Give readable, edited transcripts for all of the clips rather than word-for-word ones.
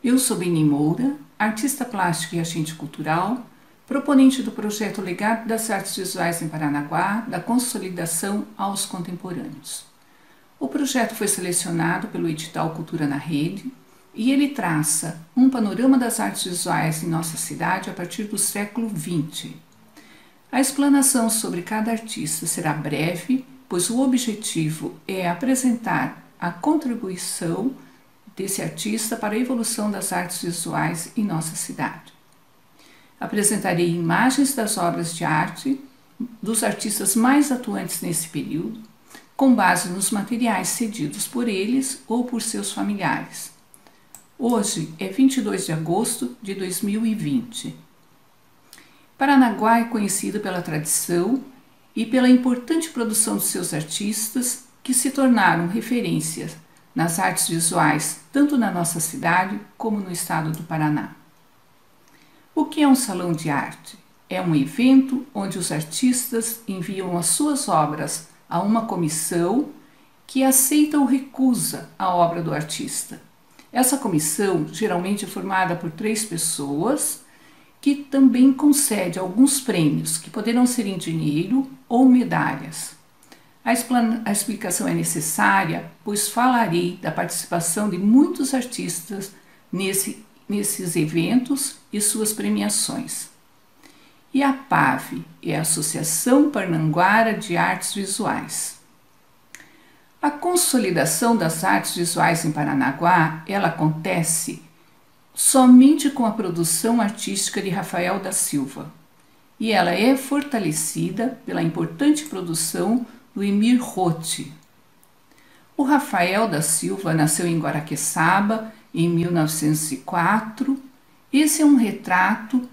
Eu sou Beni Moura, artista plástica e agente cultural, proponente do projeto Legado das Artes Visuais em Paranaguá, da consolidação aos contemporâneos. O projeto foi selecionado pelo edital Cultura na Rede e ele traça um panorama das artes visuais em nossa cidade a partir do século XX. A explanação sobre cada artista será breve, pois o objetivo é apresentar a contribuição desse artista para a evolução das artes visuais em nossa cidade. Apresentarei imagens das obras de arte dos artistas mais atuantes nesse período, com base nos materiais cedidos por eles ou por seus familiares. Hoje é 22 de agosto de 2020. Paranaguá é conhecido pela tradição e pela importante produção de seus artistas que se tornaram referências nas artes visuais, tanto na nossa cidade como no estado do Paraná. O que é um salão de arte? É um evento onde os artistas enviam as suas obras a uma comissão que aceita ou recusa a obra do artista. Essa comissão geralmente é formada por 3 pessoas que também concede alguns prêmios, que poderão ser em dinheiro ou medalhas. A explicação é necessária, pois falarei da participação de muitos artistas nesses eventos e suas premiações. E a PAV é a Associação Parnanguara de Artes Visuais. A consolidação das artes visuais em Paranaguá, ela acontece somente com a produção artística de Rafael da Silva, e ela é fortalecida pela importante produção do Emir Roth. O Rafael da Silva nasceu em Guaraqueçaba em 1904. Esse é um retrato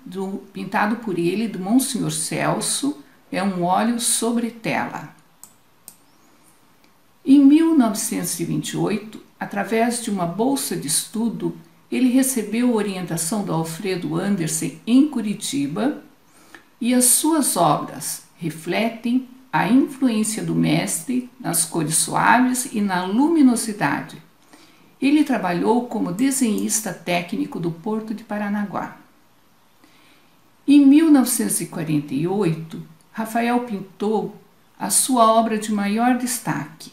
pintado por ele do Monsenhor Celso, é um óleo sobre tela. Em 1928, através de uma bolsa de estudo, ele recebeu orientação do Alfredo Andersen em Curitiba e as suas obras refletem a influência do mestre nas cores suaves e na luminosidade. Ele trabalhou como desenhista técnico do Porto de Paranaguá. Em 1948, Rafael pintou a sua obra de maior destaque,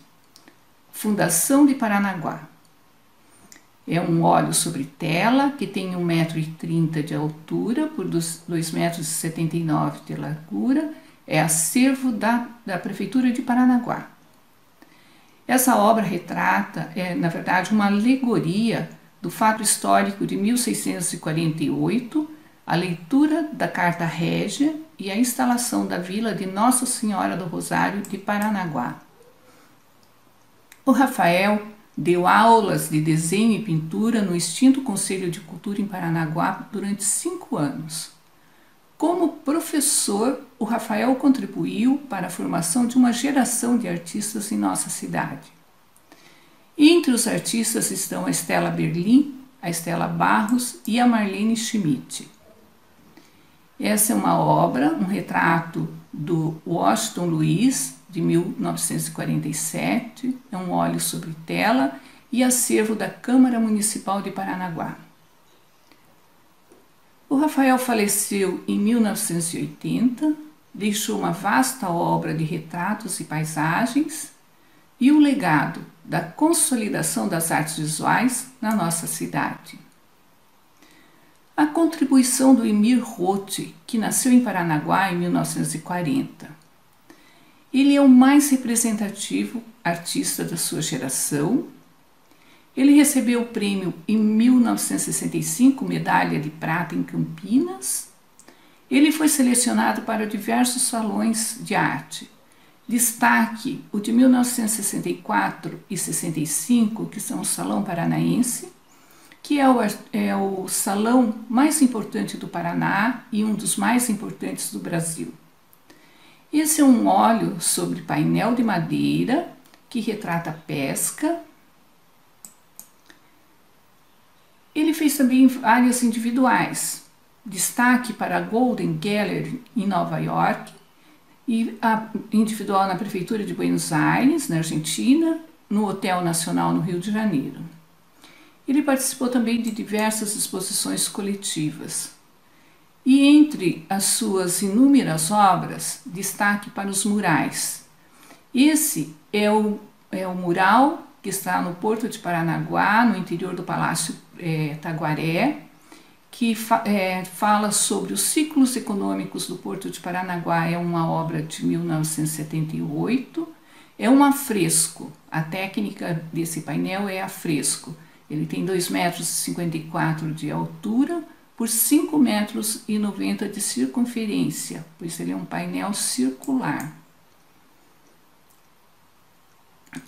Fundação de Paranaguá. É um óleo sobre tela que tem 1,30 m de altura por 2,79 m de largura. É acervo da Prefeitura de Paranaguá. Essa obra retrata, na verdade, uma alegoria do fato histórico de 1648, a leitura da Carta Régia e a instalação da Vila de Nossa Senhora do Rosário de Paranaguá. O Rafael deu aulas de desenho e pintura no extinto Conselho de Cultura em Paranaguá durante 5 anos. Como professor, o Rafael contribuiu para a formação de uma geração de artistas em nossa cidade. Entre os artistas estão a Estela Berlim, a Estela Barros e a Marlene Schmidt. Essa é uma obra, um retrato do Washington Luiz, de 1947, é um óleo sobre tela e acervo da Câmara Municipal de Paranaguá. O Rafael faleceu em 1980, deixou uma vasta obra de retratos e paisagens e o legado da consolidação das artes visuais na nossa cidade. A contribuição do Emir Roth, que nasceu em Paranaguá em 1940. Ele é o mais representativo artista da sua geração. Ele recebeu o prêmio em 1965, medalha de prata em Campinas. Ele foi selecionado para diversos salões de arte. Destaque o de 1964 e 65, que são o Salão Paranaense, que é o salão mais importante do Paraná e um dos mais importantes do Brasil. Esse é um óleo sobre painel de madeira que retrata a pesca. Ele fez também várias individuais, destaque para a Golden Gallery em Nova York e a individual na Prefeitura de Buenos Aires, na Argentina, no Hotel Nacional no Rio de Janeiro. Ele participou também de diversas exposições coletivas. E entre as suas inúmeras obras, destaque para os murais. Esse é o mural que está no Porto de Paranaguá, no interior do Palácio Taguaré, que fala sobre os ciclos econômicos do Porto de Paranaguá. É uma obra de 1978, é um afresco. A técnica desse painel é afresco. Ele tem 2,54 metros de altura por 5,90 metros de circunferência, pois ele é um painel circular.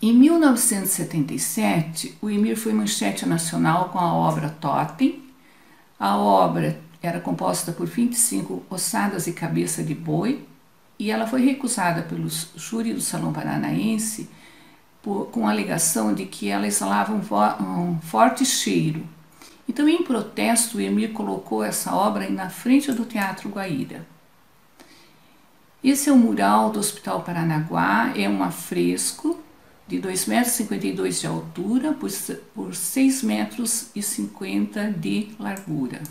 Em 1977, o Emir foi manchete nacional com a obra Totem. A obra era composta por 25 ossadas e cabeça de boi e ela foi recusada pelo júri do Salão Paranaense com a alegação de que ela exalava um forte cheiro. Então, em protesto, o Emir colocou essa obra na frente do Teatro Guaíra. Esse é o mural do Hospital Paranaguá, é um afresco de 2,52 metros de altura por 6,50 metros de largura.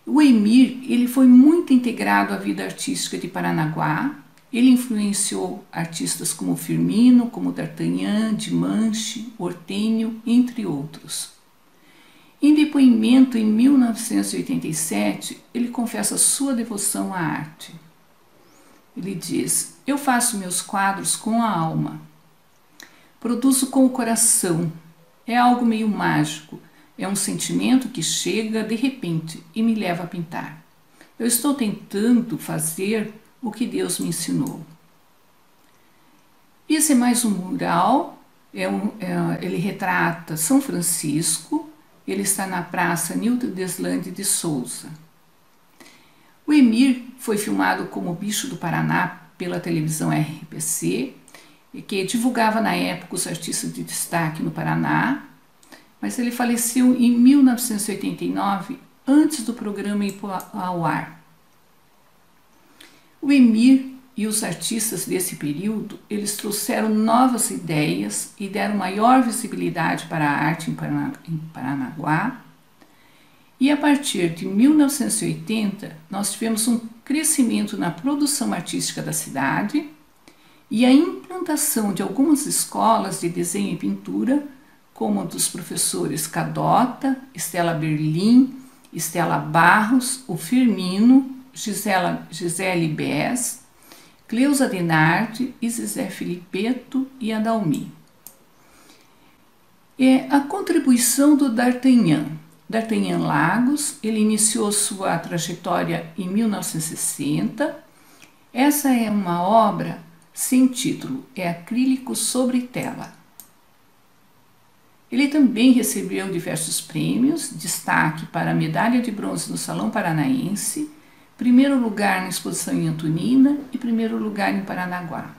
O Emir ele foi muito integrado à vida artística de Paranaguá. Ele influenciou artistas como Firmino, como D'Artagnan, Dimanche, Hortênio, entre outros. Em depoimento em 1987, ele confessa sua devoção à arte. Ele diz: eu faço meus quadros com a alma, produzo com o coração, é algo meio mágico, é um sentimento que chega de repente e me leva a pintar. Eu estou tentando fazer o que Deus me ensinou. Esse é mais um mural, ele retrata São Francisco, ele está na Praça Nilton Deslandes de Souza. O Emir foi filmado como Bicho do Paraná pela televisão RPC, que divulgava na época os artistas de destaque no Paraná, mas ele faleceu em 1989, antes do programa ir ao ar. O Emir e os artistas desse período, eles trouxeram novas ideias e deram maior visibilidade para a arte em Paranaguá. E a partir de 1980, nós tivemos um crescimento na produção artística da cidade e a implantação de algumas escolas de desenho e pintura, como a dos professores Cadota, Estela Berlim, Estela Barros, o Firmino, Gisele Bess, Cleusa Denardi, Zé Filipeto e Adalmi. A contribuição do D'Artagnan Lagos, ele iniciou sua trajetória em 1960. Essa é uma obra sem título, é acrílico sobre tela. Ele também recebeu diversos prêmios, destaque para a medalha de bronze no Salão Paranaense, primeiro lugar na exposição em Antonina e primeiro lugar em Paranaguá.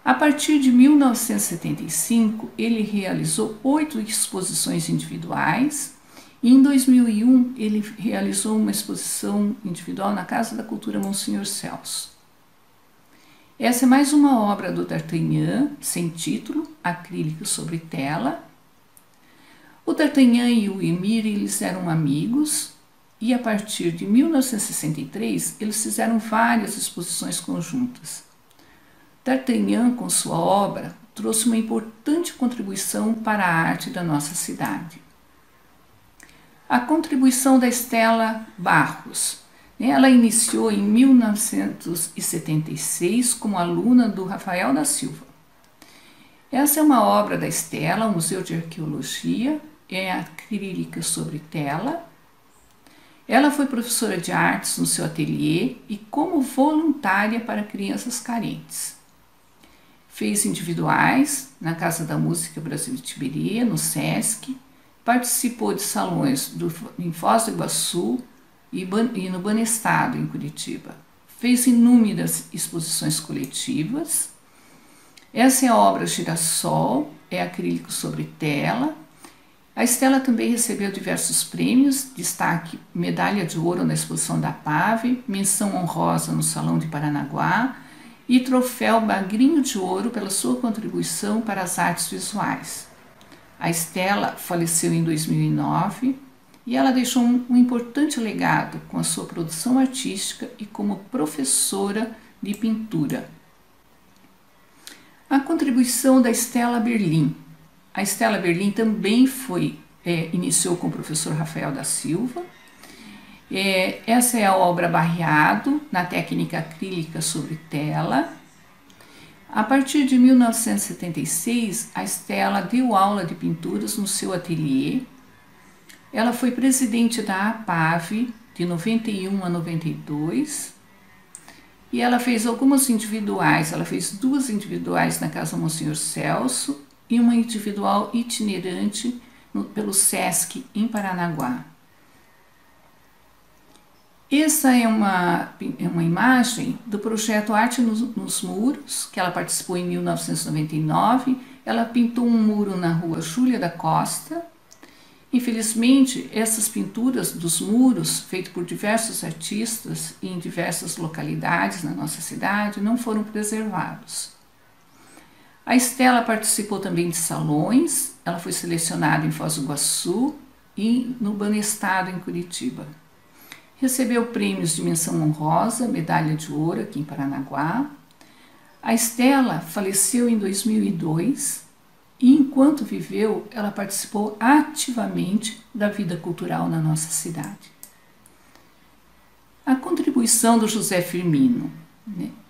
A partir de 1975, ele realizou 8 exposições individuais e em 2001 ele realizou uma exposição individual na Casa da Cultura Monsenhor Celso. Essa é mais uma obra do D'Artagnan, sem título, acrílico sobre tela. O D'Artagnan e o Emir, eles eram amigos e a partir de 1963 eles fizeram várias exposições conjuntas. D'Artagnan, com sua obra, trouxe uma importante contribuição para a arte da nossa cidade. A contribuição da Estela Barros. Ela iniciou em 1976 como aluna do Rafael da Silva. Essa é uma obra da Estela, o Museu de Arqueologia, é acrílica sobre tela. Ela foi professora de artes no seu ateliê e como voluntária para crianças carentes. Fez individuais na Casa da Música Brasil de Tiberê, no Sesc, participou de salões em Foz do Iguaçu e no Banestado, em Curitiba. Fez inúmeras exposições coletivas. Essa é a obra Girassol, é acrílico sobre tela. A Estela também recebeu diversos prêmios, destaque medalha de ouro na exposição da PAVE, menção honrosa no Salão de Paranaguá e troféu Magrinho de Ouro pela sua contribuição para as artes visuais. A Estela faleceu em 2009 e ela deixou um importante legado com a sua produção artística e como professora de pintura. A contribuição da Estela Berlim. A Estela Berlim também iniciou com o professor Rafael da Silva. Essa é a obra Barreado, na técnica acrílica sobre tela. A partir de 1976, a Estela deu aula de pinturas no seu ateliê. Ela foi presidente da APAV de 91 a 92 e ela fez algumas individuais. Ela fez 2 individuais na Casa Monsenhor Celso e uma individual itinerante pelo SESC em Paranaguá. Essa é uma imagem do projeto Arte nos Muros, que ela participou em 1999. Ela pintou um muro na rua Júlia da Costa. Infelizmente, essas pinturas dos muros, feitas por diversos artistas em diversas localidades na nossa cidade, não foram preservados. A Estela participou também de salões. Ela foi selecionada em Foz do Iguaçu e no Banestado, em Curitiba. Recebeu prêmios de menção honrosa, medalha de ouro aqui em Paranaguá. A Estela faleceu em 2002 e, enquanto viveu, ela participou ativamente da vida cultural na nossa cidade. A contribuição do José Firmino.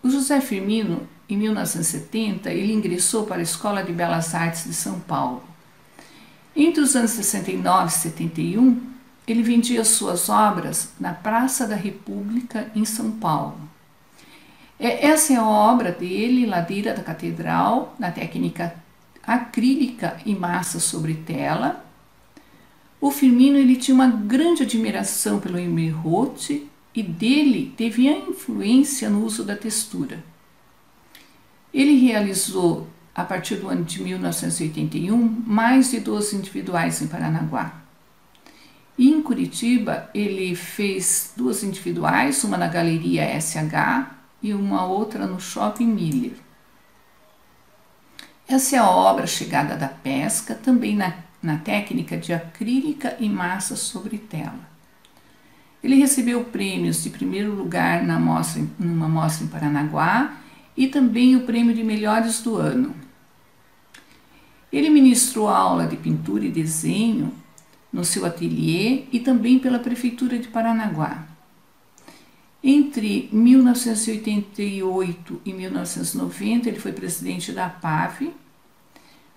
O José Firmino, em 1970, ele ingressou para a Escola de Belas Artes de São Paulo. Entre os anos 69 e 71, ele vendia suas obras na Praça da República, em São Paulo. Essa é a obra dele, Ladeira da Catedral, na técnica acrílica e massa sobre tela. O Firmino ele tinha uma grande admiração pelo Emile Roth e dele teve a influência no uso da textura. Ele realizou, a partir do ano de 1981, mais de 12 individuais em Paranaguá. E em Curitiba, ele fez 2 individuais, uma na Galeria SH e uma outra no Shopping Miller. Essa é a obra Chegada da Pesca, também na técnica de acrílica e massa sobre tela. Ele recebeu prêmios de primeiro lugar numa mostra em Paranaguá e também o prêmio de melhores do ano. Ele ministrou aula de pintura e desenho no seu ateliê e também pela Prefeitura de Paranaguá. Entre 1988 e 1990, ele foi presidente da APAV.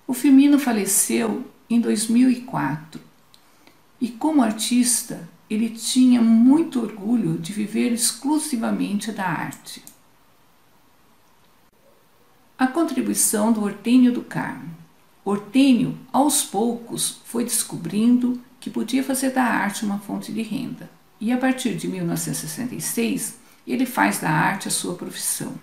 O Firmino faleceu em 2004 e, como artista, ele tinha muito orgulho de viver exclusivamente da arte. A contribuição do Hortênio do Carmo. Hortênio, aos poucos, foi descobrindo que podia fazer da arte uma fonte de renda. E a partir de 1966, ele faz da arte a sua profissão.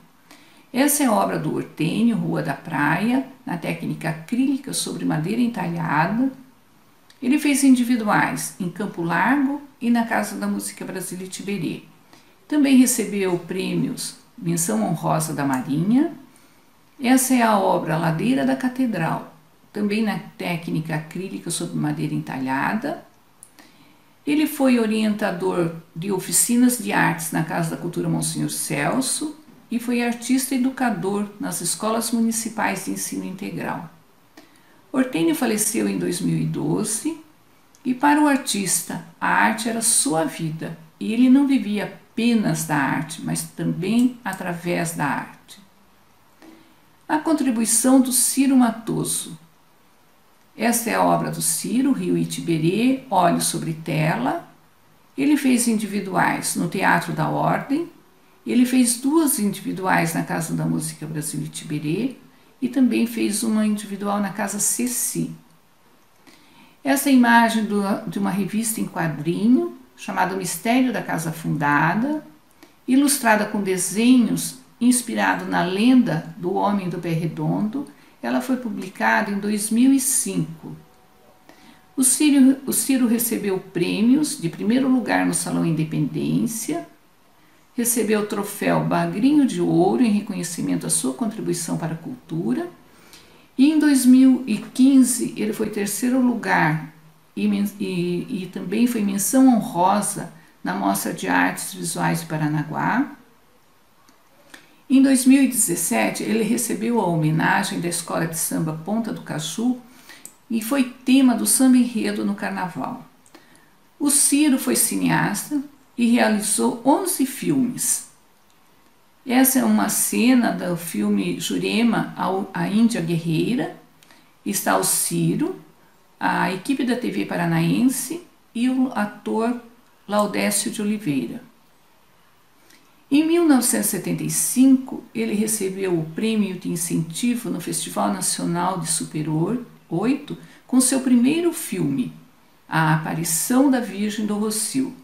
Essa é a obra do Hortênio, Rua da Praia, na técnica acrílica sobre madeira entalhada. Ele fez individuais em Campo Largo e na Casa da Música Brasília Tiberê. Também recebeu prêmios Menção Honrosa da Marinha. Essa é a obra Ladeira da Catedral, também na técnica acrílica sobre madeira entalhada. Ele foi orientador de oficinas de artes na Casa da Cultura Monsenhor Celso e foi artista educador nas escolas municipais de ensino integral. Hortênio faleceu em 2012 e, para o artista, a arte era sua vida e ele não vivia apenas da arte, mas também através da arte. A contribuição do Ciro Matoso. Esta é a obra do Ciro, Rio Itiberê, óleo sobre tela. Ele fez individuais no Teatro da Ordem, ele fez 2 individuais na Casa da Música Brasília Tiberê e também fez uma individual na Casa Ceci. Essa é a imagem de uma revista em quadrinho chamada Mistério da Casa Fundada, ilustrada com desenhos inspirado na lenda do Homem do Pé Redondo. Ela foi publicada em 2005. O Ciro recebeu prêmios de primeiro lugar no Salão Independência, recebeu o troféu Bagrinho de Ouro em reconhecimento à sua contribuição para a cultura. E em 2015 ele foi terceiro lugar e também foi menção honrosa na Mostra de Artes Visuais de Paranaguá. Em 2017 ele recebeu a homenagem da Escola de Samba Ponta do Cachu e foi tema do samba enredo no Carnaval. O Ciro foi cineasta e realizou 11 filmes. Essa é uma cena do filme Jurema, a Índia Guerreira. Está o Ciro, a equipe da TV Paranaense e o ator Laudécio de Oliveira. Em 1975, ele recebeu o prêmio de incentivo no Festival Nacional de Super 8 com seu primeiro filme, A Aparição da Virgem do Rossio.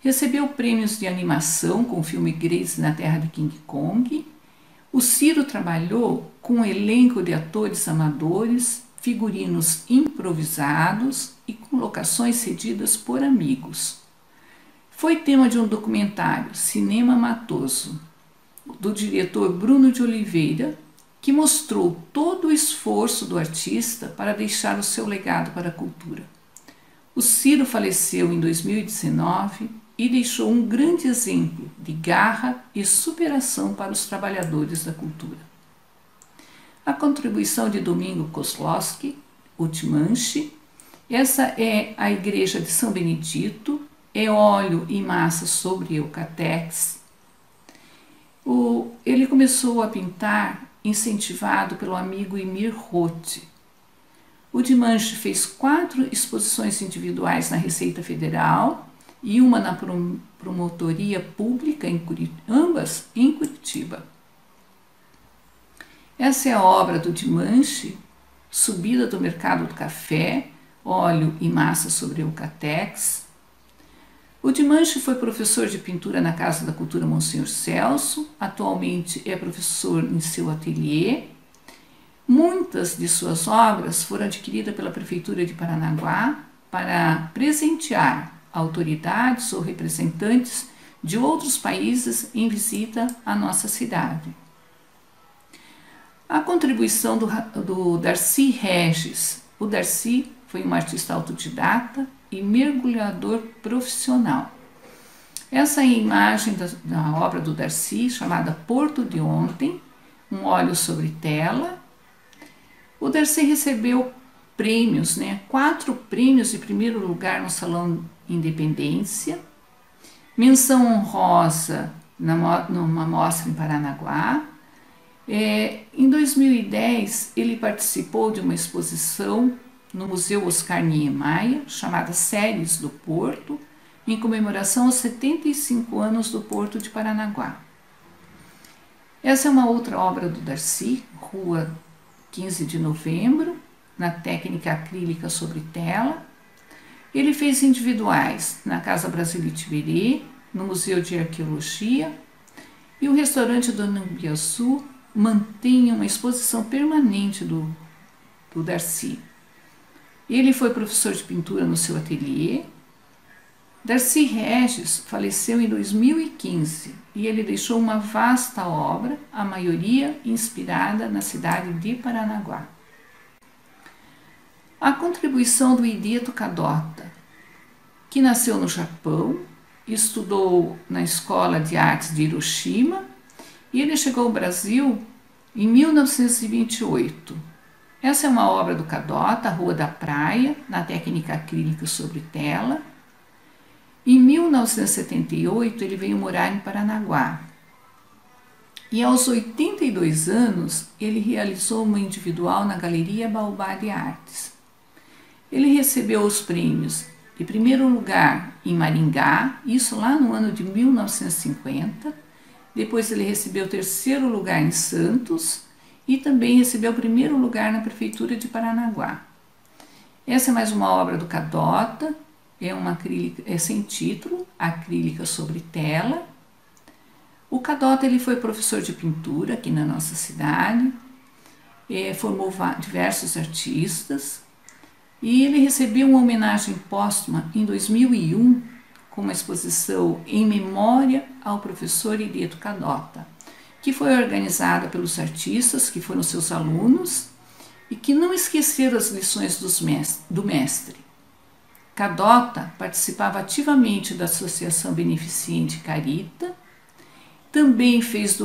Recebeu prêmios de animação com o filme Grace na Terra de King Kong. O Ciro trabalhou com um elenco de atores amadores, figurinos improvisados e com locações cedidas por amigos. Foi tema de um documentário, Cinema Matoso, do diretor Bruno de Oliveira, que mostrou todo o esforço do artista para deixar o seu legado para a cultura. O Ciro faleceu em 2019 e deixou um grande exemplo de garra e superação para os trabalhadores da cultura. A contribuição de Domingo Kozlowski, o Timanche, essa é a igreja de São Benedito, é óleo e massa sobre eucatex. Ele começou a pintar incentivado pelo amigo Emir Roth. O Dimanche fez 4 exposições individuais na Receita Federal e uma na Promotoria Pública, ambas em Curitiba. Essa é a obra do Dimanche, Subida do Mercado do Café, óleo e massa sobre eucatex. O Dimanche foi professor de pintura na Casa da Cultura Monsenhor Celso, atualmente é professor em seu ateliê. Muitas de suas obras foram adquiridas pela Prefeitura de Paranaguá para presentear autoridades ou representantes de outros países em visita à nossa cidade. A contribuição do Darcy Regis. O Darcy foi um artista autodidata e mergulhador profissional. Essa é a imagem da obra do Darcy, chamada Porto de Ontem, um óleo sobre tela. O Darcy recebeu prêmios, 4 prêmios de primeiro lugar no Salão Independência, menção honrosa numa mostra em Paranaguá. Em 2010, ele participou de uma exposição no Museu Oscar Niemeyer, chamada Séries do Porto, em comemoração aos 75 anos do Porto de Paranaguá. Essa é uma outra obra do Darcy, Rua 15 de Novembro, na técnica acrílica sobre tela. Ele fez individuais na Casa Brasil Itiberê, no Museu de Arqueologia, e o restaurante Dona Ibiaçu mantém uma exposição permanente do Darcy. Ele foi professor de pintura no seu ateliê. Darcy Regis faleceu em 2015 e ele deixou uma vasta obra, a maioria inspirada na cidade de Paranaguá. A contribuição do Hideo Kadota, que nasceu no Japão, estudou na Escola de Artes de Hiroshima e ele chegou ao Brasil em 1928. Essa é uma obra do Kadota, Rua da Praia, na técnica acrílica sobre tela. Em 1978, ele veio morar em Paranaguá. E aos 82 anos, ele realizou uma individual na Galeria Baobá de Artes. Ele recebeu os prêmios de primeiro lugar em Maringá, isso lá no ano de 1950. Depois ele recebeu o terceiro lugar em Santos e também recebeu o primeiro lugar na Prefeitura de Paranaguá. Essa é mais uma obra do Kadota, é uma acrílica, sem título, acrílica sobre tela. O Kadota ele foi professor de pintura aqui na nossa cidade, formou diversos artistas e ele recebeu uma homenagem póstuma em 2001 com uma exposição em memória ao professor Irieto Cadota, que foi organizada pelos artistas que foram seus alunos e que não esqueceram as lições do mestre. Cadota participava ativamente da Associação Beneficente Carita, também fez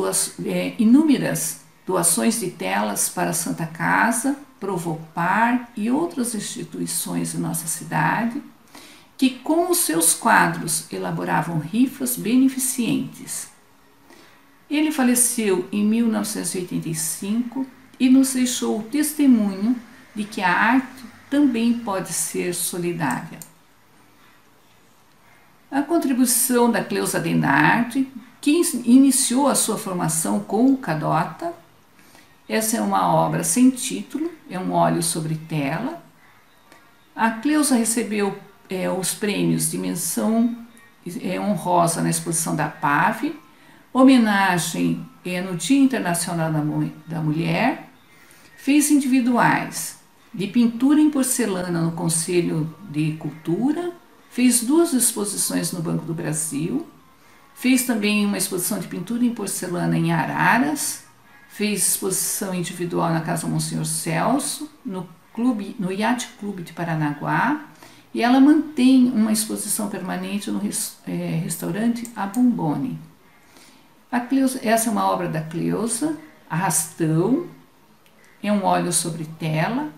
inúmeras doações de telas para a Santa Casa, Provopar e outras instituições em nossa cidade, que com os seus quadros elaboravam rifas beneficentes. Ele faleceu em 1985 e nos deixou o testemunho de que a arte também pode ser solidária. A contribuição da Cleusa Denardi, que iniciou a sua formação com o Cadota. Essa é uma obra sem título, é um óleo sobre tela. A Cleusa recebeu os prêmios de menção honrosa na exposição da PAV, homenagem no Dia Internacional da Mulher, fez individuais de pintura em porcelana no Conselho de Cultura, fez 2 exposições no Banco do Brasil, fez também uma exposição de pintura em porcelana em Araras, fez exposição individual na Casa Monsenhor Celso, no Yacht Clube de Paranaguá, e ela mantém uma exposição permanente no restaurante A Bombone. Essa é uma obra da Cleusa, Arrastão, é um óleo sobre tela.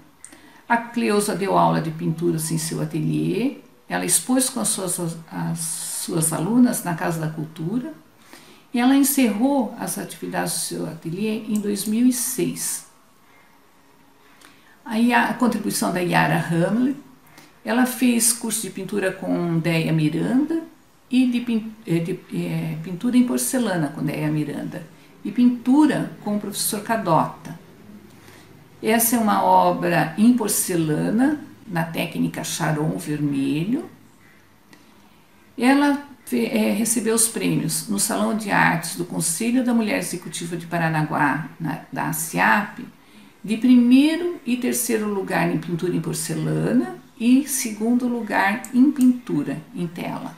A Cleusa deu aula de pinturas em seu ateliê, ela expôs com as suas alunas na Casa da Cultura e ela encerrou as atividades do seu ateliê em 2006. Aí a contribuição da Yara Hamlet, ela fez curso de pintura com Déia Miranda e de pintura em porcelana com Déia Miranda e pintura com o professor Cadota. Essa é uma obra em porcelana, na técnica Charon vermelho. Ela recebeu os prêmios no Salão de Artes do Conselho da Mulher Executiva de Paranaguá, da ASIAP, de 1º e 3º lugar em pintura em porcelana e 2º lugar em pintura em tela.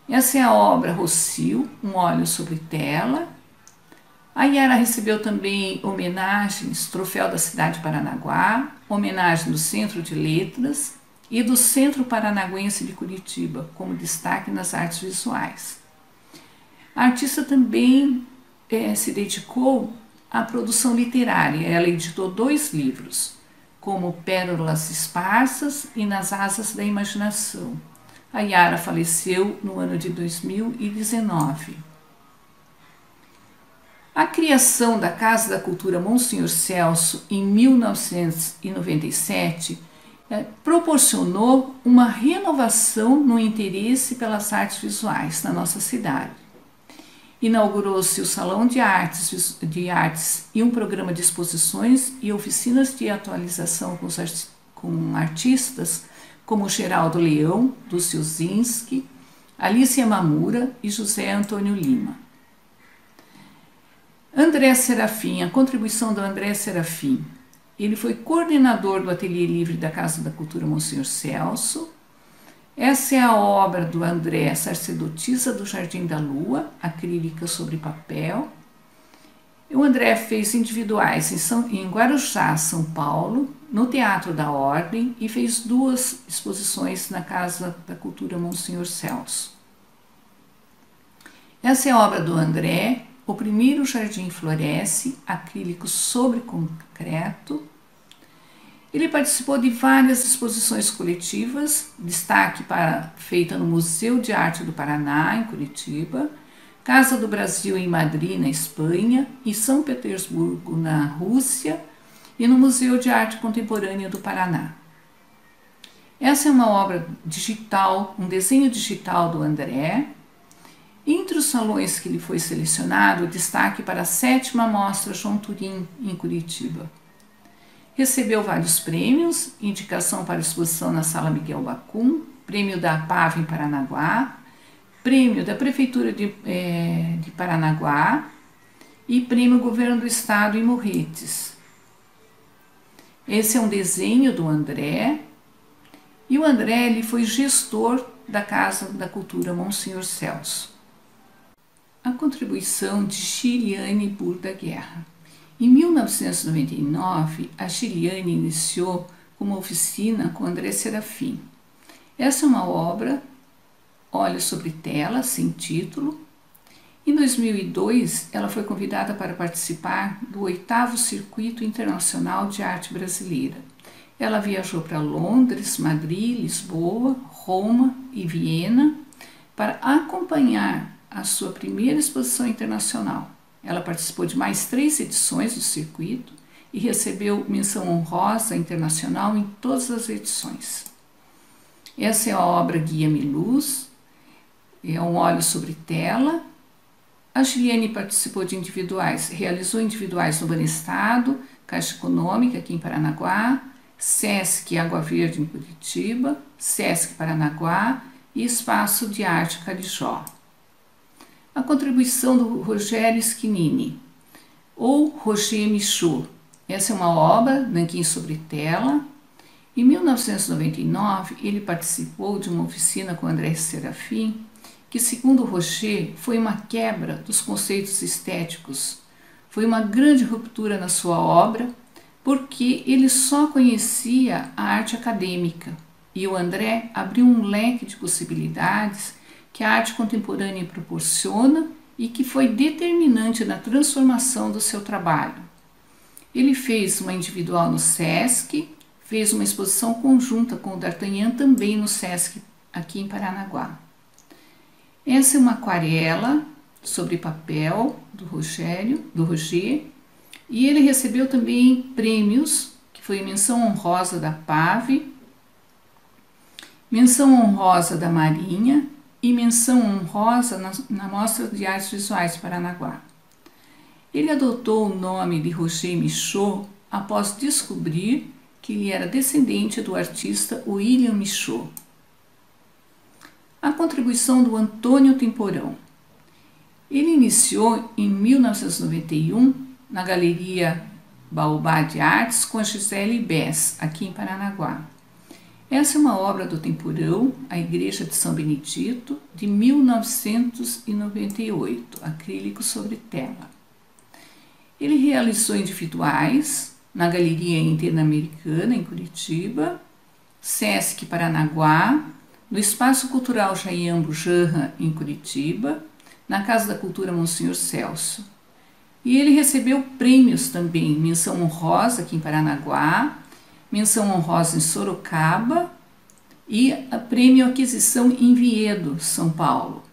Essa é a obra Rocio, um óleo sobre tela. A Yara recebeu também homenagens, troféu da cidade de Paranaguá, homenagem do Centro de Letras e do Centro Paranaguense de Curitiba, como destaque nas artes visuais. A artista também se dedicou à produção literária. Ela editou 2 livros, como Pérolas Esparsas e Nas Asas da Imaginação. A Yara faleceu no ano de 2019. A criação da Casa da Cultura Monsenhor Celso em 1997 proporcionou uma renovação no interesse pelas artes visuais na nossa cidade. Inaugurou-se o Salão de Artes e um programa de exposições e oficinas de atualização com artistas como Geraldo Leão, Lúcio Zinski, Alice Mamura e José Antônio Lima. André Serafim, a contribuição do André Serafim. Ele foi coordenador do Ateliê Livre da Casa da Cultura Monsenhor Celso. Essa é a obra do André, Sacerdotisa do Jardim da Lua, acrílica sobre papel. O André fez individuais em Guarujá, São Paulo, no Teatro da Ordem, e fez 2 exposições na Casa da Cultura Monsenhor Celso. Essa é a obra do André, O Primeiro Jardim Floresce, acrílico sobre concreto. Ele participou de várias exposições coletivas, destaque feita no Museu de Arte do Paraná, em Curitiba, Casa do Brasil em Madrid, na Espanha, e São Petersburgo, na Rússia, e no Museu de Arte Contemporânea do Paraná. Essa é uma obra digital, um desenho digital do André. Entre os salões que ele foi selecionado, destaque para a 7ª Mostra João Turim, em Curitiba. Recebeu vários prêmios, indicação para exposição na Sala Miguel Bacum, prêmio da PAV em Paranaguá, prêmio da Prefeitura de Paranaguá e prêmio Governo do Estado em Morretes. Esse é um desenho do André, e o André ele foi gestor da Casa da Cultura Monsenhor Celso. A contribuição de Giliane Burda Guerra. Em 1999, a Giliane iniciou uma oficina com André Serafim. Essa é uma obra, óleo sobre tela, sem título. Em 2002, ela foi convidada para participar do 8º Circuito Internacional de Arte Brasileira. Ela viajou para Londres, Madrid, Lisboa, Roma e Viena para acompanhar a sua primeira exposição internacional. Ela participou de mais 3 edições do circuito e recebeu menção honrosa internacional em todas as edições. Essa é a obra Guia-me Luz, é um óleo sobre tela. A Giliane participou de individuais, realizou individuais no Banestado, Caixa Econômica aqui em Paranaguá, Sesc Água Verde em Curitiba, Sesc Paranaguá e Espaço de Arte Carijó. A contribuição do Rogério Schinini, ou Roger Michaud. Essa é uma obra, nanquim sobre tela. Em 1999, ele participou de uma oficina com André Serafim, que, segundo Roger, foi uma quebra dos conceitos estéticos. Foi uma grande ruptura na sua obra, porque ele só conhecia a arte acadêmica, e o André abriu um leque de possibilidades que a arte contemporânea proporciona e que foi determinante na transformação do seu trabalho. Ele fez uma individual no Sesc, fez uma exposição conjunta com o D'Artagnan também no Sesc, aqui em Paranaguá. Essa é uma aquarela sobre papel do Roger, e ele recebeu também prêmios, que foi menção honrosa da PAV, menção honrosa da Marinha e menção honrosa na Mostra de Artes Visuais de Paranaguá. Ele adotou o nome de Roger Michaud após descobrir que ele era descendente do artista William Michaud. A contribuição do Antônio Temporão. Ele iniciou em 1991 na Galeria Baobá de Artes com a Gisele Bess, aqui em Paranaguá. Essa é uma obra do Temporão, a Igreja de São Benedito, de 1998, acrílico sobre tela. Ele realizou individuais na Galeria Interamericana, em Curitiba, Sesc Paranaguá, no Espaço Cultural Jaiambo Janra, em Curitiba, na Casa da Cultura Monsenhor Celso. E ele recebeu prêmios também, menção honrosa aqui em Paranaguá, menção honrosa em Sorocaba e a prêmio Aquisição em Viedo, São Paulo.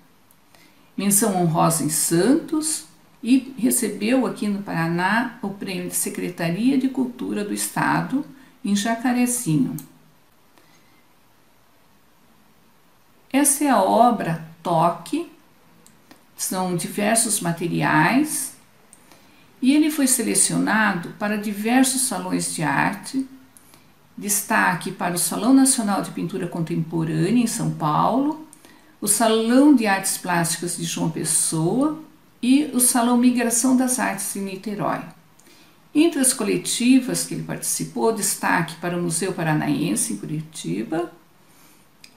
Menção honrosa em Santos e recebeu aqui no Paraná o prêmio de Secretaria de Cultura do Estado em Jacarezinho. Essa é a obra Toque, são diversos materiais e ele foi selecionado para diversos salões de arte. Destaque para o Salão Nacional de Pintura Contemporânea em São Paulo, o Salão de Artes Plásticas de João Pessoa e o Salão Migração das Artes em Niterói. Entre as coletivas que ele participou, destaque para o Museu Paranaense em Curitiba,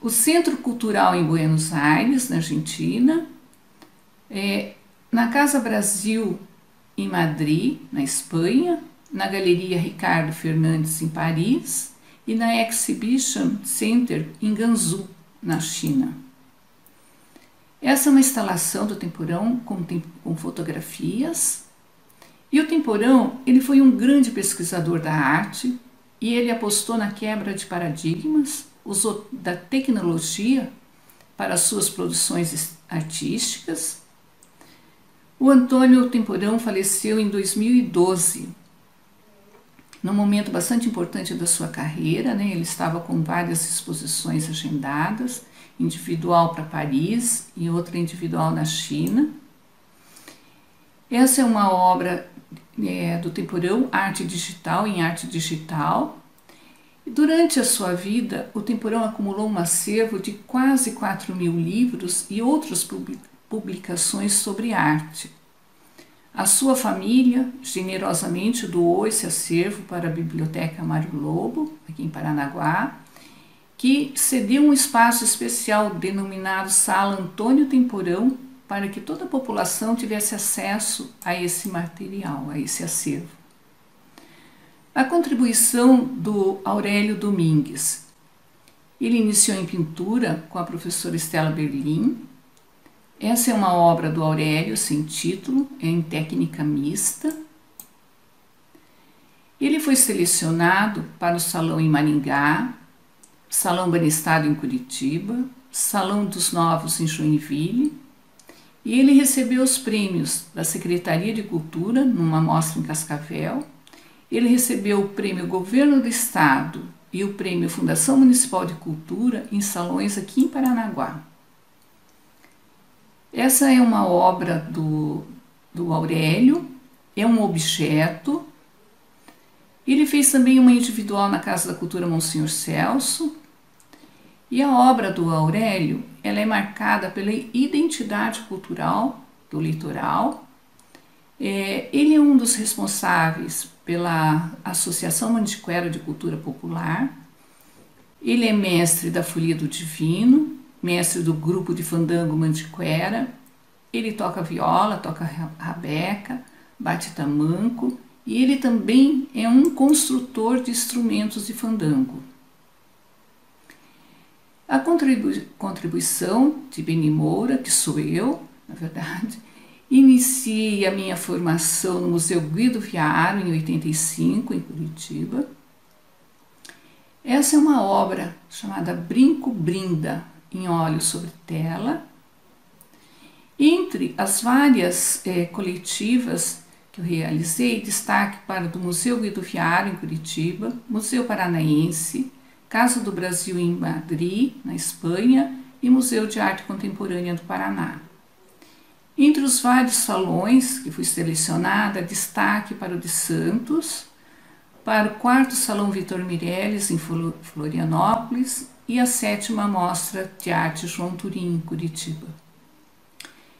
o Centro Cultural em Buenos Aires, na Argentina, na Casa Brasil em Madrid, na Espanha, na Galeria Ricardo Fernandes em Paris e na Exhibition Center em Ganzhou, na China. Essa é uma instalação do Temporão com fotografias. E o Temporão, ele foi um grande pesquisador da arte e ele apostou na quebra de paradigmas, usou da tecnologia para as suas produções artísticas. O Antônio Temporão faleceu em 2012, num momento bastante importante da sua carreira, né? Ele estava com várias exposições agendadas, individual para Paris e outra individual na China. Essa é uma obra do Temporão, Arte Digital em Arte Digital. E durante a sua vida, o Temporão acumulou um acervo de quase 4.000 livros e outras publicações sobre arte. A sua família generosamente doou esse acervo para a Biblioteca Mário Lobo, aqui em Paranaguá, que cedeu um espaço especial denominado Sala Antônio Temporão para que toda a população tivesse acesso a esse material, a esse acervo. A contribuição do Aurélio Domingues. Ele iniciou em pintura com a professora Estela Berlim. Essa é uma obra do Aurélio sem título, é em técnica mista. Ele foi selecionado para o Salão em Maringá, Salão Banestado em Curitiba, Salão dos Novos em Joinville, e ele recebeu os prêmios da Secretaria de Cultura numa mostra em Cascavel. Ele recebeu o prêmio Governo do Estado e o prêmio Fundação Municipal de Cultura em salões aqui em Paranaguá. Essa é uma obra do Aurélio, é um objeto. Ele fez também uma individual na Casa da Cultura Monsenhor Celso. E a obra do Aurélio, ela é marcada pela identidade cultural do litoral. Ele é um dos responsáveis pela Associação Mantiquera de Cultura Popular. Ele é mestre da Folia do Divino, mestre do grupo de fandango Mantiquera. Ele toca viola, toca rabeca, bate tamanco, e ele também é um construtor de instrumentos de fandango. A contribuição de Beni Moura, que sou eu, na verdade, iniciei a minha formação no Museu Guido Viaro em 85, em Curitiba. Essa é uma obra chamada Brinco Brinda, em óleo sobre tela. Entre as várias coletivas que eu realizei, destaque para do Museu Guido Viaro, em Curitiba, Museu Paranaense, Casa do Brasil em Madrid, na Espanha, e Museu de Arte Contemporânea do Paraná. Entre os vários salões que fui selecionada, destaque para o de Santos, para o 4º Salão Vitor Meirelles, em Florianópolis, e a 7ª Mostra de Arte João Turim, em Curitiba.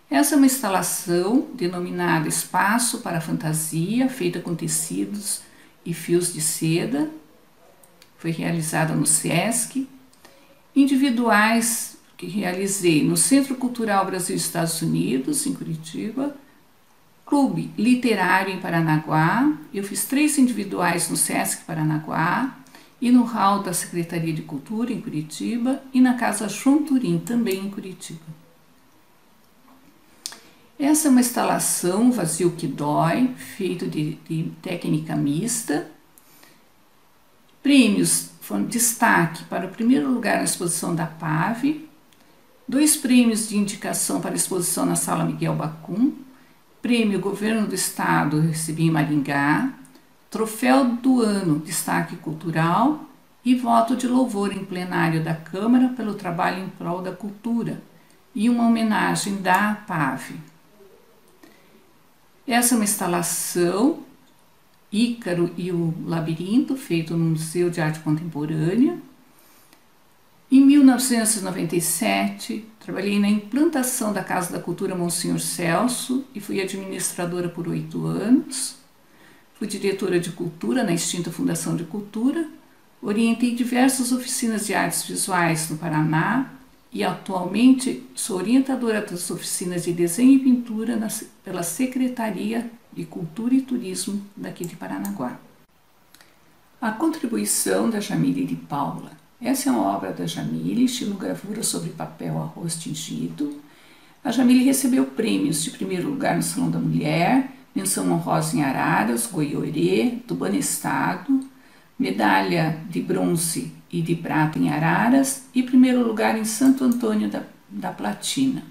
Essa é uma instalação denominada Espaço para a Fantasia, feita com tecidos e fios de seda. Foi realizada no SESC. Individuais que realizei no Centro Cultural Brasil e Estados Unidos, em Curitiba, Clube Literário em Paranaguá. Eu fiz 3 individuais no SESC Paranaguá e no hall da Secretaria de Cultura, em Curitiba, e na Casa João Turim, também em Curitiba. Essa é uma instalação Vazio que Dói, feito de técnica mista. Prêmios foram destaque para o 1º lugar na exposição da PAV, 2 prêmios de indicação para a exposição na Sala Miguel Bacum, prêmio Governo do Estado eu recebi em Maringá, troféu do ano destaque cultural e voto de louvor em plenário da Câmara pelo trabalho em prol da cultura e uma homenagem da PAV. Essa é uma instalação Ícaro e o Labirinto, feito no Museu de Arte Contemporânea. Em 1997, trabalhei na implantação da Casa da Cultura Monsenhor Celso e fui administradora por 8 anos. Fui diretora de cultura na extinta Fundação de Cultura, orientei diversas oficinas de artes visuais no Paraná e atualmente sou orientadora das oficinas de desenho e pintura pela Secretaria de Cultura e Turismo daqui de Paranaguá. A contribuição da Jamile de Paula. Essa é uma obra da Jamile, estilo gravura sobre papel arroz tingido. A Jamile recebeu prêmios de 1º lugar no Salão da Mulher, menção honrosa em Araras, Goiorê, do Banestado, medalha de bronze e de prata em Araras e 1º lugar em Santo Antônio da Platina.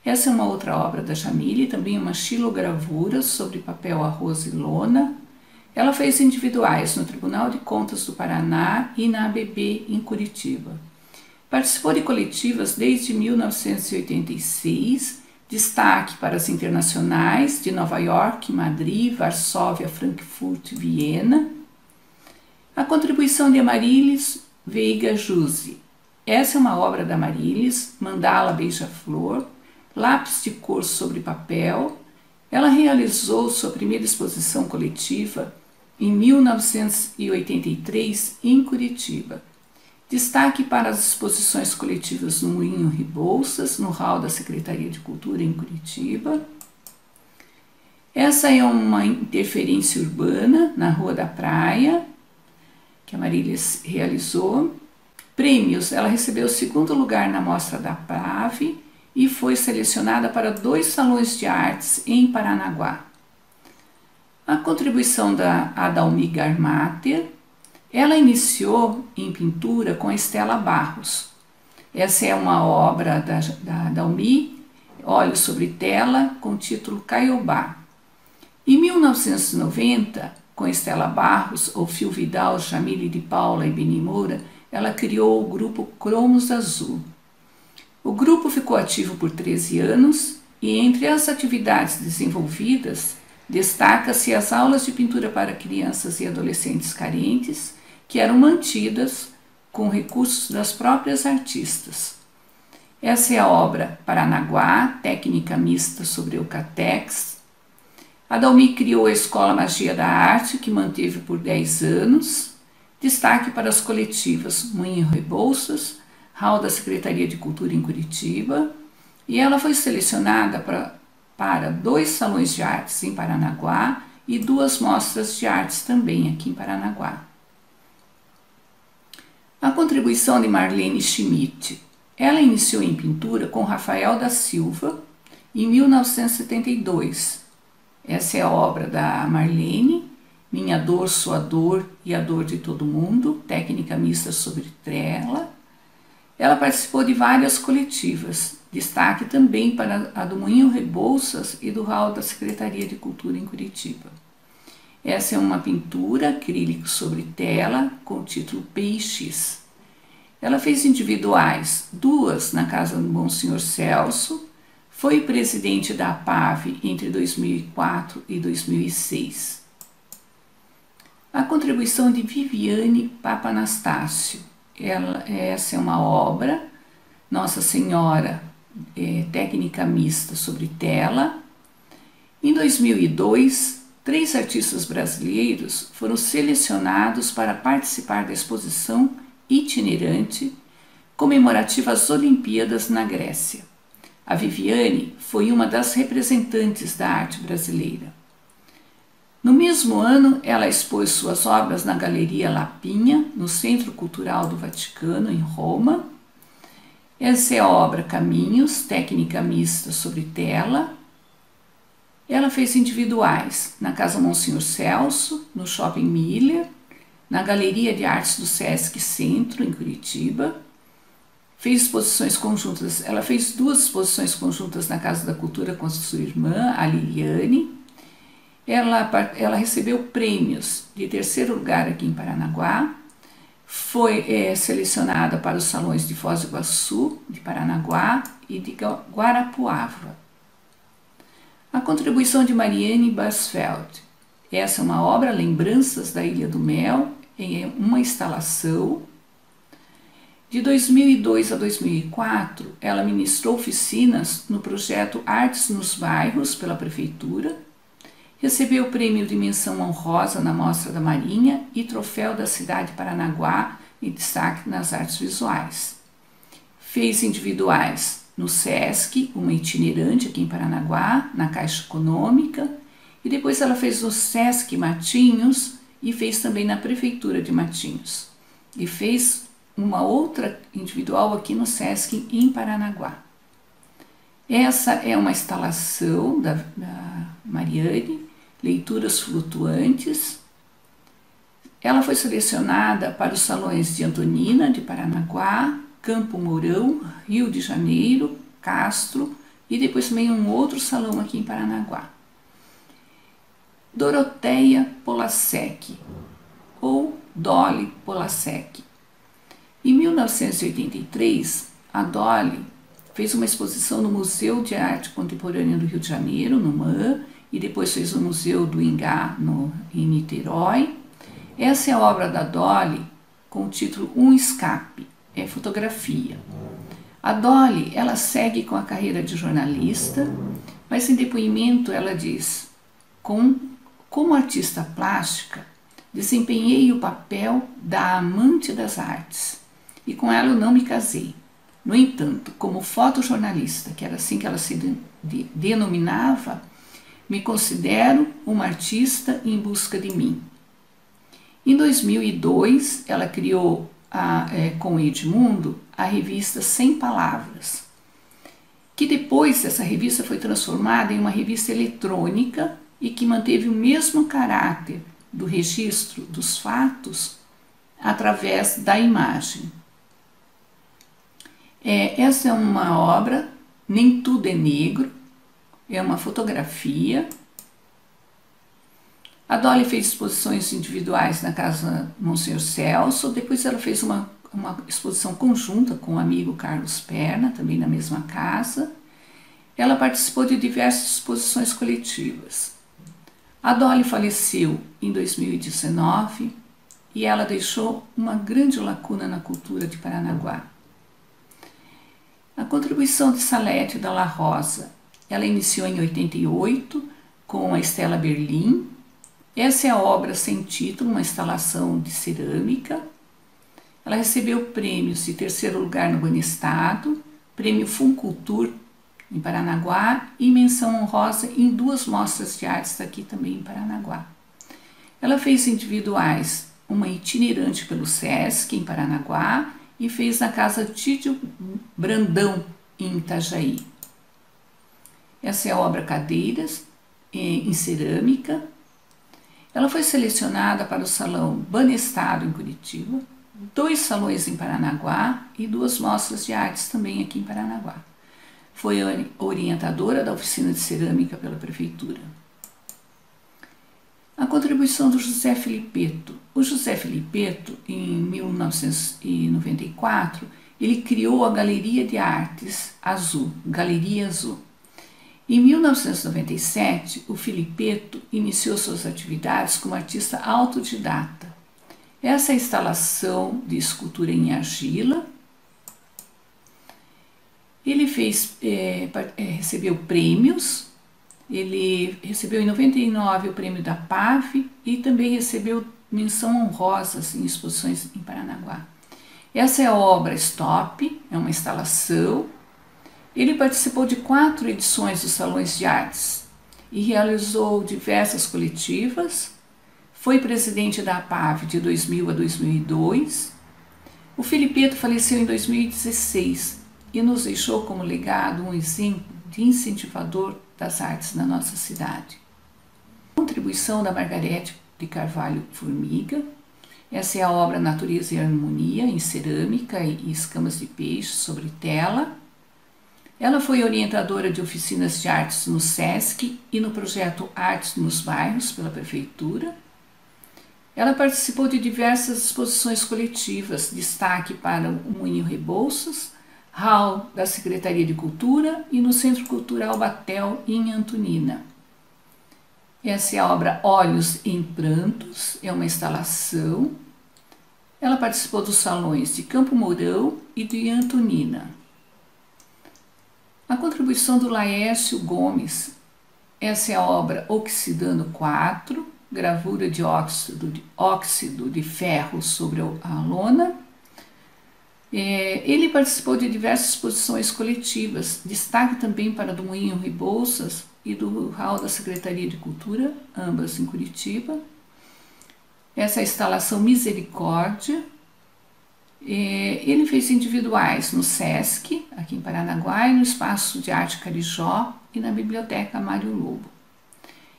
Essa é uma outra obra da Jamile, também uma xilogravura sobre papel arroz e lona. Ela fez individuais no Tribunal de Contas do Paraná e na ABB em Curitiba. Participou de coletivas desde 1986, destaque para as internacionais de Nova York, Madrid, Varsóvia, Frankfurt e Viena. A contribuição de Amarilis Veiga Juse. Essa é uma obra da Amarilis, Mandala Beija-Flor, lápis de cor sobre papel. Ela realizou sua primeira exposição coletiva em 1983 em Curitiba. Destaque para as exposições coletivas no Moinho Rebouças, no hall da Secretaria de Cultura em Curitiba. Essa é uma interferência urbana na Rua da Praia, que a Marília realizou. Prêmios, ela recebeu o 2º lugar na Mostra da Prave e foi selecionada para 2 salões de artes em Paranaguá. A contribuição da Adalmi Garmater, ela iniciou em pintura com a Estela Barros. Essa é uma obra da Adalmi, óleo sobre tela, com o título Caiobá. Em 1990, com Estela Barros, Ofil Vidal, Jamile de Paula e Beni Moura, ela criou o grupo Cromos Azul. O grupo ficou ativo por 13 anos e entre as atividades desenvolvidas, destaca-se as aulas de pintura para crianças e adolescentes carentes, que eram mantidas com recursos das próprias artistas. Essa é a obra Paranaguá, técnica mista sobre Eucatex. Adalmi criou a Escola Magia da Arte, que manteve por 10 anos. Destaque para as coletivas Moinho Rebouças, hall da Secretaria de Cultura em Curitiba, e ela foi selecionada para 2 salões de artes em Paranaguá e 2 mostras de artes também aqui em Paranaguá. A contribuição de Marlene Schmidt. Ela iniciou em pintura com Rafael da Silva em 1972. Essa é a obra da Marlene, Minha Dor, Sua Dor e a Dor de Todo Mundo, técnica mista sobre tela. Ela participou de várias coletivas, destaque também para a do Moinho Rebouças e do hall da Secretaria de Cultura em Curitiba. Essa é uma pintura acrílico sobre tela com o título PX. Ela fez individuais, 2 na casa do Monsenhor Celso, foi presidente da APAV entre 2004 e 2006. A contribuição de Viviane Papanastácio. Essa é uma obra, Nossa Senhora, técnica mista sobre tela. Em 2002, 3 artistas brasileiros foram selecionados para participar da exposição itinerante comemorativa às Olimpíadas na Grécia. A Viviane foi uma das representantes da arte brasileira. No mesmo ano, ela expôs suas obras na Galeria Lapinha, no Centro Cultural do Vaticano, em Roma. Essa é a obra Caminhos, técnica mista sobre tela. Ela fez individuais na Casa Monsenhor Celso, no Shopping Miller, na Galeria de Artes do Sesc Centro, em Curitiba. Fez exposições conjuntas, ela fez 2 exposições conjuntas na Casa da Cultura com a sua irmã, a Liliane. Ela recebeu prêmios de 3º lugar aqui em Paranaguá, foi selecionada para os salões de Foz do Iguaçu, de Paranaguá e de Guarapuava. A contribuição de Mariane Basfeld. Essa é uma obra, Lembranças da Ilha do Mel, em uma instalação. De 2002 a 2004, ela ministrou oficinas no projeto Artes nos Bairros pela Prefeitura, recebeu o prêmio de menção honrosa na Mostra da Marinha e troféu da cidade de Paranaguá e destaque nas artes visuais. Fez individuais no Sesc, uma itinerante aqui em Paranaguá, na Caixa Econômica, e depois ela fez no Sesc Matinhos e fez também na Prefeitura de Matinhos. E fez uma outra individual aqui no Sesc em Paranaguá. Essa é uma instalação da Mariane, Leituras Flutuantes. Ela foi selecionada para os salões de Antonina, de Paranaguá, Campo Mourão, Rio de Janeiro, Castro e depois também um outro salão aqui em Paranaguá. Doroteia Polasek, ou Dolly Polasek. Em 1983, a Dolly fez uma exposição no Museu de Arte Contemporânea do Rio de Janeiro, no MAN, e depois fez o Museu do Ingá, em Niterói. Essa é a obra da Dolly com o título Um Escape, é fotografia. A Dolly, ela segue com a carreira de jornalista, mas em depoimento ela diz: como artista plástica, desempenhei o papel da amante das artes e com ela eu não me casei. No entanto, como fotojornalista, que era assim que ela se denominava, me considero uma artista em busca de mim. Em 2002, ela criou com Edmundo a revista Sem Palavras, que depois essa revista foi transformada em uma revista eletrônica e que manteve o mesmo caráter do registro dos fatos através da imagem. Essa é uma obra, Nem Tudo é Negro, é uma fotografia. A Dolly fez exposições individuais na Casa Monsenhor Celso, depois ela fez uma exposição conjunta com o amigo Carlos Perna, também na mesma casa. Ela participou de diversas exposições coletivas. A Dolly faleceu em 2019 e ela deixou uma grande lacuna na cultura de Paranaguá. A contribuição de Salete Dalla Rosa, ela iniciou em 88 com a Estela Berlim. Essa é a obra sem título, uma instalação de cerâmica. Ela recebeu prêmios de terceiro lugar no Banestado, prêmio Funcultur em Paranaguá e menção honrosa em 2 mostras de artes aqui também em Paranaguá. Ela fez individuais uma itinerante pelo Sesc em Paranaguá e fez na Casa Tídio Brandão em Itajaí. Essa é a obra Cadeiras em cerâmica. Ela foi selecionada para o Salão Banestado em Curitiba, 2 salões em Paranaguá e 2 mostras de artes também aqui em Paranaguá. Foi orientadora da oficina de cerâmica pela prefeitura. A contribuição do José Filipeto. O José Filipeto, em 1994, ele criou a Galeria de Artes Azul, Galeria Azul. Em 1997, o Filipeto iniciou suas atividades como artista autodidata. Essa é a instalação de escultura em argila. Ele recebeu prêmios. Ele recebeu em 99 o prêmio da PAV e também recebeu menção honrosa em exposições em Paranaguá. Essa é a obra Stop, é uma instalação. Ele participou de 4 edições dos Salões de Artes e realizou diversas coletivas. Foi presidente da APAV de 2000 a 2002. O Filipeto faleceu em 2016 e nos deixou como legado um exemplo de incentivador das artes na nossa cidade. Contribuição da Margarete de Carvalho Formiga. Essa é a obra Natureza e Harmonia em cerâmica e escamas de peixe sobre tela. Ela foi orientadora de oficinas de artes no SESC e no projeto Artes nos Bairros pela Prefeitura. Ela participou de diversas exposições coletivas, destaque para o Moinho Rebouças, hall da Secretaria de Cultura e no Centro Cultural Batel, em Antonina. Essa é a obra Olhos em Prantos, é uma instalação. Ela participou dos salões de Campo Mourão e de Antonina. A contribuição do Laércio Gomes, essa é a obra Oxidando 4, gravura de óxido de ferro sobre a lona. Ele participou de diversas exposições coletivas, destaque também para do Moinho Rebouças e do hall da Secretaria de Cultura, ambas em Curitiba. Essa é a instalação Misericórdia. Ele fez individuais no SESC, aqui em Paranaguá, e no Espaço de Arte Carijó e na Biblioteca Mário Lobo.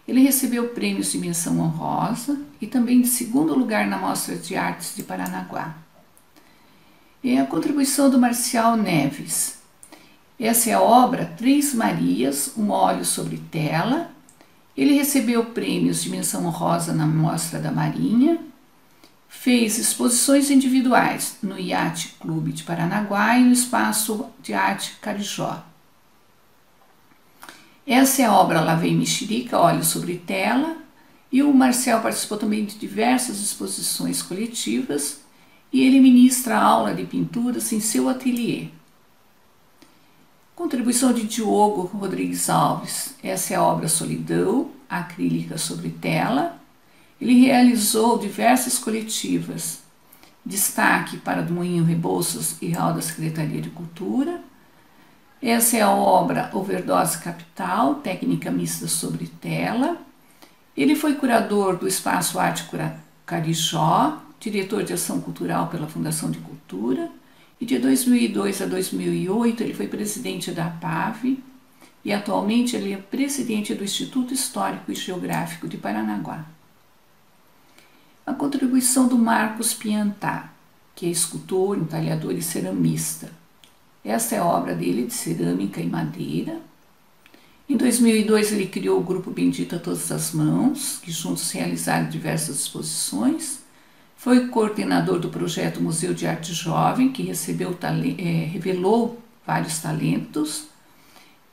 Ele recebeu prêmios de menção honrosa e também de 2º lugar na Mostra de Artes de Paranaguá. A contribuição do Marcial Neves. Essa é a obra Três Marias, um óleo sobre tela. Ele recebeu prêmios de menção honrosa na Mostra da Marinha. Fez exposições individuais no Iate Clube de Paranaguá e no Espaço de Arte Carijó. Essa é a obra Lá Vem Mexerica, óleo sobre tela. E o Marcel participou também de diversas exposições coletivas e ele ministra aula de pinturas em seu ateliê. Contribuição de Diogo Rodrigues Alves. Essa é a obra Solidão, acrílica sobre tela. Ele realizou diversas coletivas destaque para do Moinho Rebouças e Hall da Secretaria de Cultura. Essa é a obra Overdose Capital, técnica mista sobre tela. Ele foi curador do Espaço Arte Carijó, diretor de ação cultural pela Fundação de Cultura, e de 2002 a 2008 ele foi presidente da APAV e atualmente ele é presidente do Instituto Histórico e Geográfico de Paranaguá. A contribuição do Marcos Piantá, que é escultor, entalhador e ceramista. Essa é a obra dele de cerâmica e madeira. Em 2002 ele criou o grupo Bendito a Todas as Mãos, que juntos realizaram diversas exposições. Foi coordenador do projeto Museu de Arte Jovem, que revelou vários talentos.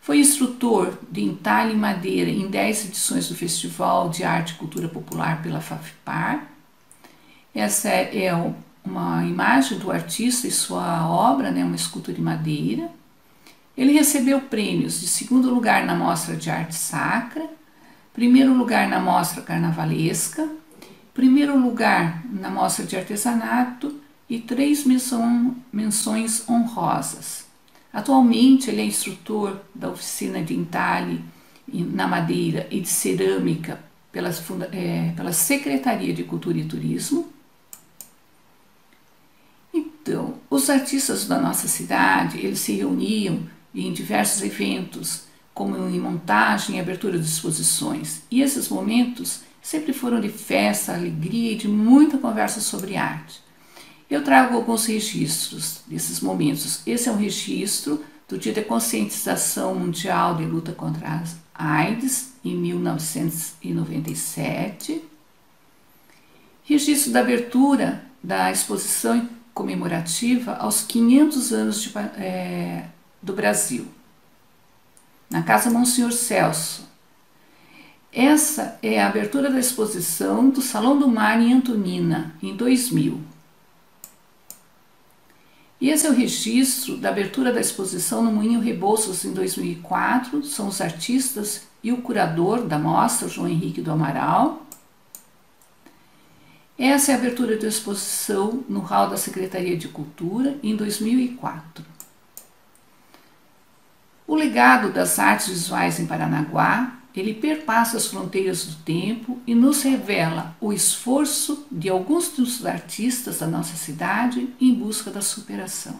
Foi instrutor de entalhe e madeira em 10 edições do Festival de Arte e Cultura Popular pela FAFPAR. Essa é uma imagem do artista e sua obra, uma escultura em madeira. Ele recebeu prêmios de 2º lugar na Mostra de Arte Sacra, 1º lugar na Mostra Carnavalesca, 1º lugar na Mostra de Artesanato e 3 menções honrosas. Atualmente ele é instrutor da oficina de entalhe na madeira e de cerâmica pela Secretaria de Cultura e Turismo. Então, os artistas da nossa cidade, eles se reuniam em diversos eventos, como em montagem e abertura de exposições. E esses momentos sempre foram de festa, alegria e de muita conversa sobre arte. Eu trago alguns registros desses momentos. Esse é um registro do Dia de Conscientização Mundial de Luta contra a AIDS, em 1997. Registro da abertura da exposição comemorativa aos 500 anos do Brasil, na Casa Monsenhor Celso. Essa é a abertura da exposição do Salão do Mar em Antonina, em 2000. E esse é o registro da abertura da exposição no Moinho Rebouças em 2004, são os artistas e o curador da mostra, João Henrique do Amaral. Essa é a abertura da exposição no hall da Secretaria de Cultura em 2004. O legado das artes visuais em Paranaguá, ele perpassa as fronteiras do tempo e nos revela o esforço de alguns dos artistas da nossa cidade em busca da superação.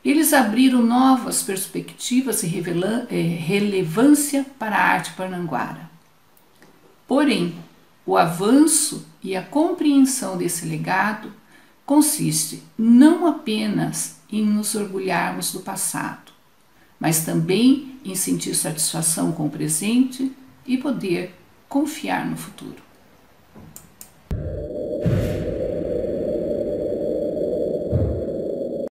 Eles abriram novas perspectivas e relevância para a arte parnanguara. Porém, o avanço e a compreensão desse legado consiste não apenas em nos orgulharmos do passado, mas também em sentir satisfação com o presente e poder confiar no futuro.